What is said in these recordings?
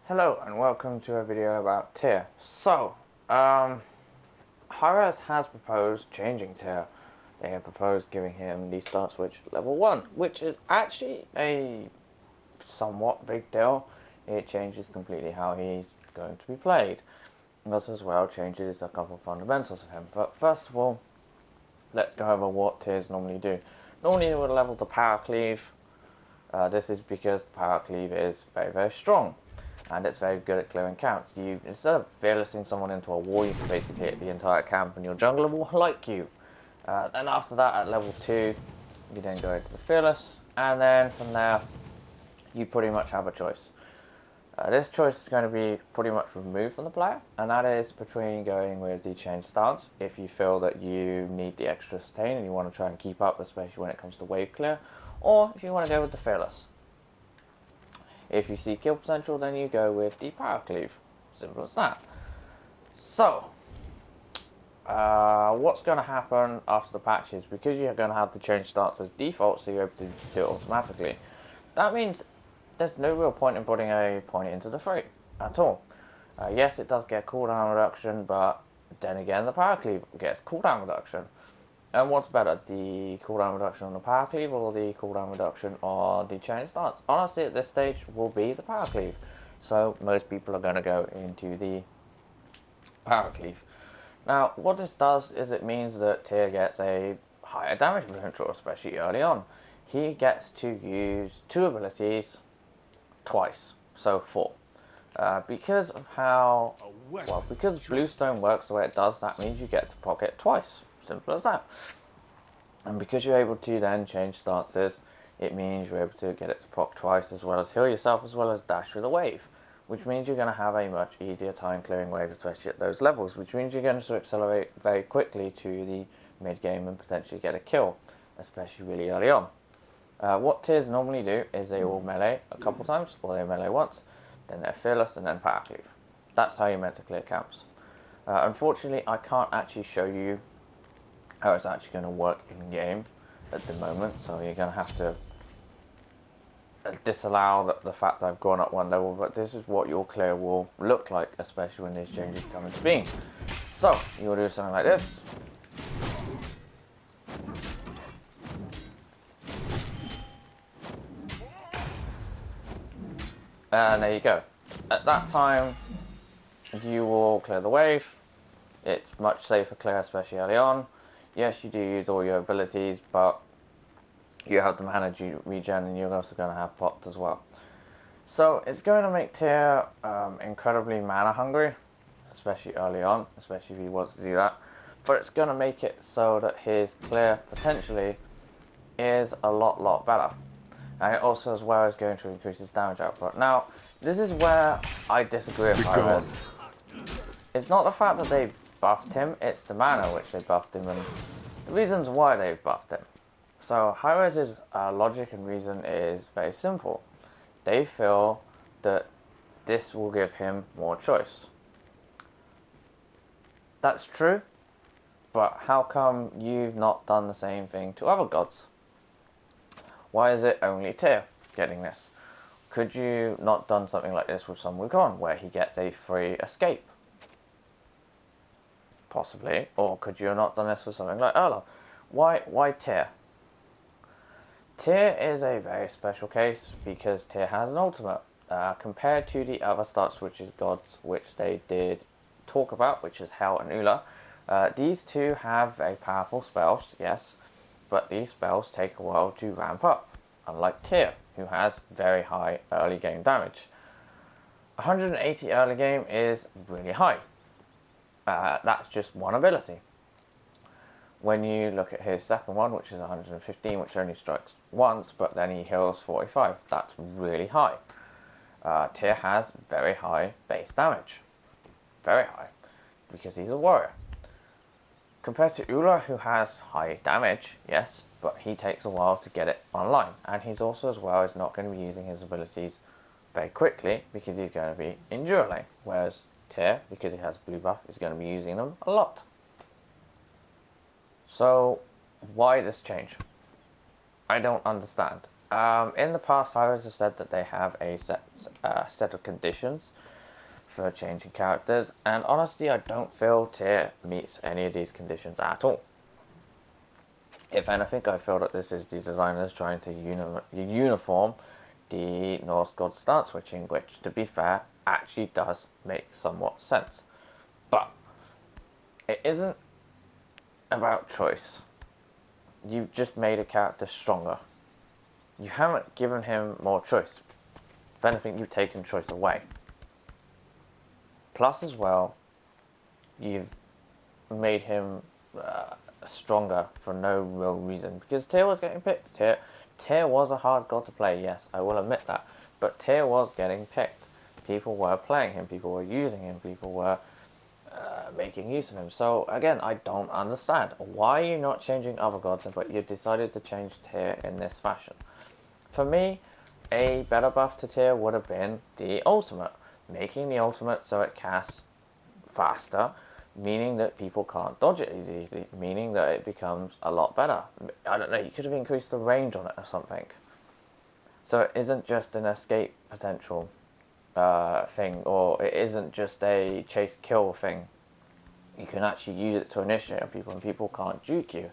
Hello and welcome to a video about Tyr. Hi-Rez has proposed changing Tyr. They have proposed giving him the start switch level 1, which is actually a somewhat big deal. It changes completely how he's going to be played. And also as well changes a couple of fundamentals of him. But first of all, let's go over what Tyrs normally do. Normally he would level to power cleave. This is because power cleave is very, very strong. And it's very good at clearing camps. Instead of fearlessing someone into a wall, you can basically hit the entire camp and your jungler will like you. Then after that, at level 2, you then go into the fearless, and then from there, you pretty much have a choice. This choice is going to be pretty much removed from the player, and that is between going with the change stance, if you feel that you need the extra sustain and you want to try and keep up, especially when it comes to wave clear, or if you want to go with the fearless. If you see kill potential, then you go with the power cleave. Simple as that. So, what's going to happen after the patch is, because you're going to have to change starts as default, so you're able to do it automatically. That means there's no real point in putting a point into the fray at all. Yes, it does get cooldown reduction, but then again, the power cleave gets cooldown reduction. And what's better, the cooldown reduction on the power cleave or the cooldown reduction on the chain stance? Honestly, at this stage, will be the power cleave. So most people are going to go into the power cleave. Now, what this does is it means that Tyr gets a higher damage potential, especially early on. He gets to use 2 abilities twice, so 4. Because of how, because Bluestone works the way it does, that means you get to pocket twice. Simple as that. And because you're able to then change stances, it means you're able to get it to proc twice, as well as heal yourself, as well as dash with a wave, which means you're going to have a much easier time clearing waves, especially at those levels, which means you're going to accelerate very quickly to the mid game and potentially get a kill, especially really early on. What Tyrs normally do is they will melee a couple times, or they melee once, then they're fearless, and then power cleave. That's how you're meant to clear camps. Unfortunately, I can't actually show you how it's actually going to work in game at the moment, so you're going to have to disallow the fact that I've gone up 1 level, but this is what your clear will look like, especially when these changes come into being. So you'll do something like this. And there you go. At that time, you will clear the wave. It's much safer clear, especially early on. Yes, you do use all your abilities, but you have the mana regen, and you're also going to have pots as well. So it's going to make Tyr incredibly mana hungry, especially early on, especially if he wants to do that. But it's going to make it so that his clear potentially is a lot better. And it also as well is going to increase his damage output. Now, this is where I disagree with Hi-Rez. It's not the fact that they've buffed him, it's the mana which they buffed him and the reasons why they've buffed him. So Hi-Rez's logic and reason is very simple. They feel that this will give him more choice. That's true, but how come you've not done the same thing to other gods? Why is it only Tyr getting this? Could you not done something like this with some Wukong, where he gets a free escape? Possibly. Or could you have not done this with something like Erla? Why Tyr? Tyr is a very special case because Tyr has an ultimate. Compared to the other start switches gods which they did talk about, which is Hel and Ula, these two have very powerful spells, yes, but these spells take a while to ramp up, unlike Tyr, who has very high early game damage. 180 early game is really high. That's just one ability. When you look at his second one, which is 115, which only strikes once, but then he heals 45, that's really high. Tyr has very high base damage. Very high. Because he's a warrior. Compared to Ula, who has high damage, yes, but he takes a while to get it online. And he's also as well is not going to be using his abilities very quickly, because he's going to be Endure Lane, whereas Tyr, because he has blue buff, is going to be using them a lot. So, why this change? I don't understand. In the past, Hyros have said that they have a set of conditions for changing characters, and honestly, I don't feel Tyr meets any of these conditions at all. If anything, I feel that this is the designers trying to uniform the Norse god start switching, which, to be fair, actually does make somewhat sense. But it isn't about choice. You've just made a character stronger. You haven't given him more choice. If anything, you've taken choice away. Plus, as well, you've made him stronger for no real reason. Because Tyr was getting picked. Tyr was a hard god to play, yes, I will admit that. But Tyr was getting picked. People were playing him, people were using him, people were making use of him. So, again, I don't understand. Why are you not changing other gods, but you've decided to change Tyr in this fashion? For me, a better buff to Tyr would have been the ultimate. Making the ultimate so it casts faster, meaning that people can't dodge it as easily, meaning that it becomes a lot better. I don't know, you could have increased the range on it or something. So it isn't just an escape potential thing, or it isn't just a chase kill thing. You can actually use it to initiate on people and people can't juke you.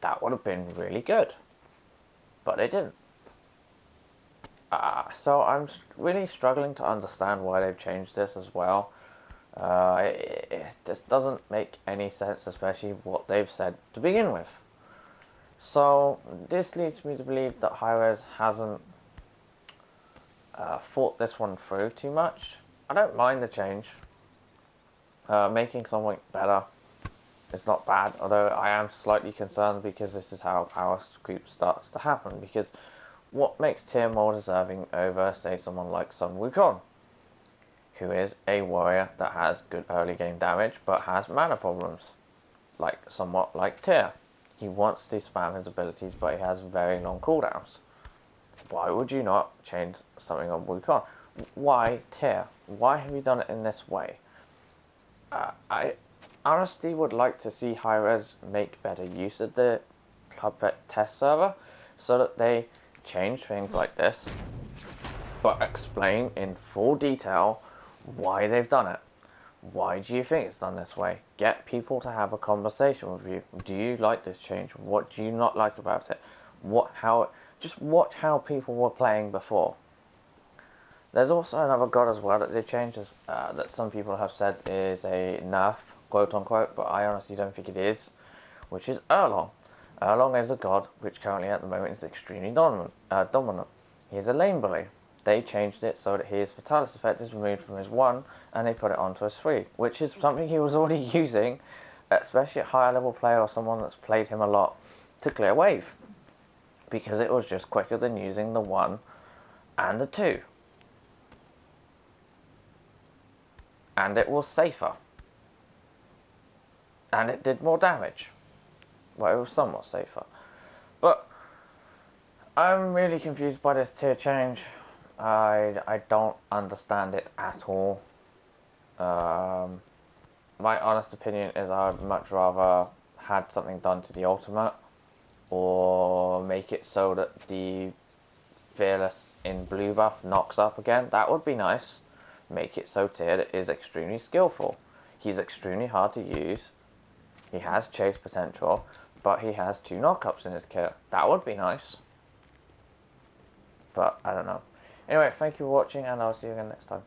That would have been really good. But they didn't. So I'm really struggling to understand why they've changed this as well. It just doesn't make any sense, especially what they've said to begin with. So this leads me to believe that Hi-Rez hasn't thought this one through too much. I don't mind the change. Making something better is not bad, although I am slightly concerned because this is how power creep starts to happen. Because what makes Tyr more deserving over, say, someone like Sun Wukong, who is a warrior that has good early game damage but has mana problems, somewhat like Tyr. He wants to spam his abilities, but he has very long cooldowns. Why would you not change something on Wukong? Why Tyr? Why have you done it in this way? I honestly would like to see Hi-Rez make better use of the Club test server so that they change things like this, but explain in full detail why they've done it. Why do you think it's done this way? Get people to have a conversation with you. Do you like this change? What do you not like about it? Just watch how people were playing before. There's also another god as well that they changed, that some people have said is a nerf, quote unquote, but I honestly don't think it is, which is Erlong. Erlong is a god which currently at the moment is extremely dominant. He is a lane bully. They changed it so that his Fatalis effect is removed from his 1 and they put it onto his 3, which is something he was already using, especially a higher level player or someone that's played him a lot, to clear wave. Because it was just quicker than using the 1 and the 2. And it was safer. And it did more damage. Well, it was somewhat safer. But I'm really confused by this Tyr change. I don't understand it at all. My honest opinion is I'd much rather had something done to the ultimate, or make it so that the Fearless in blue buff knocks up again. That would be nice. Make it so Tyr is extremely skillful. He's extremely hard to use. He has chase potential, but he has 2 knockups in his kit. That would be nice. But I don't know. Anyway, thank you for watching, and I'll see you again next time.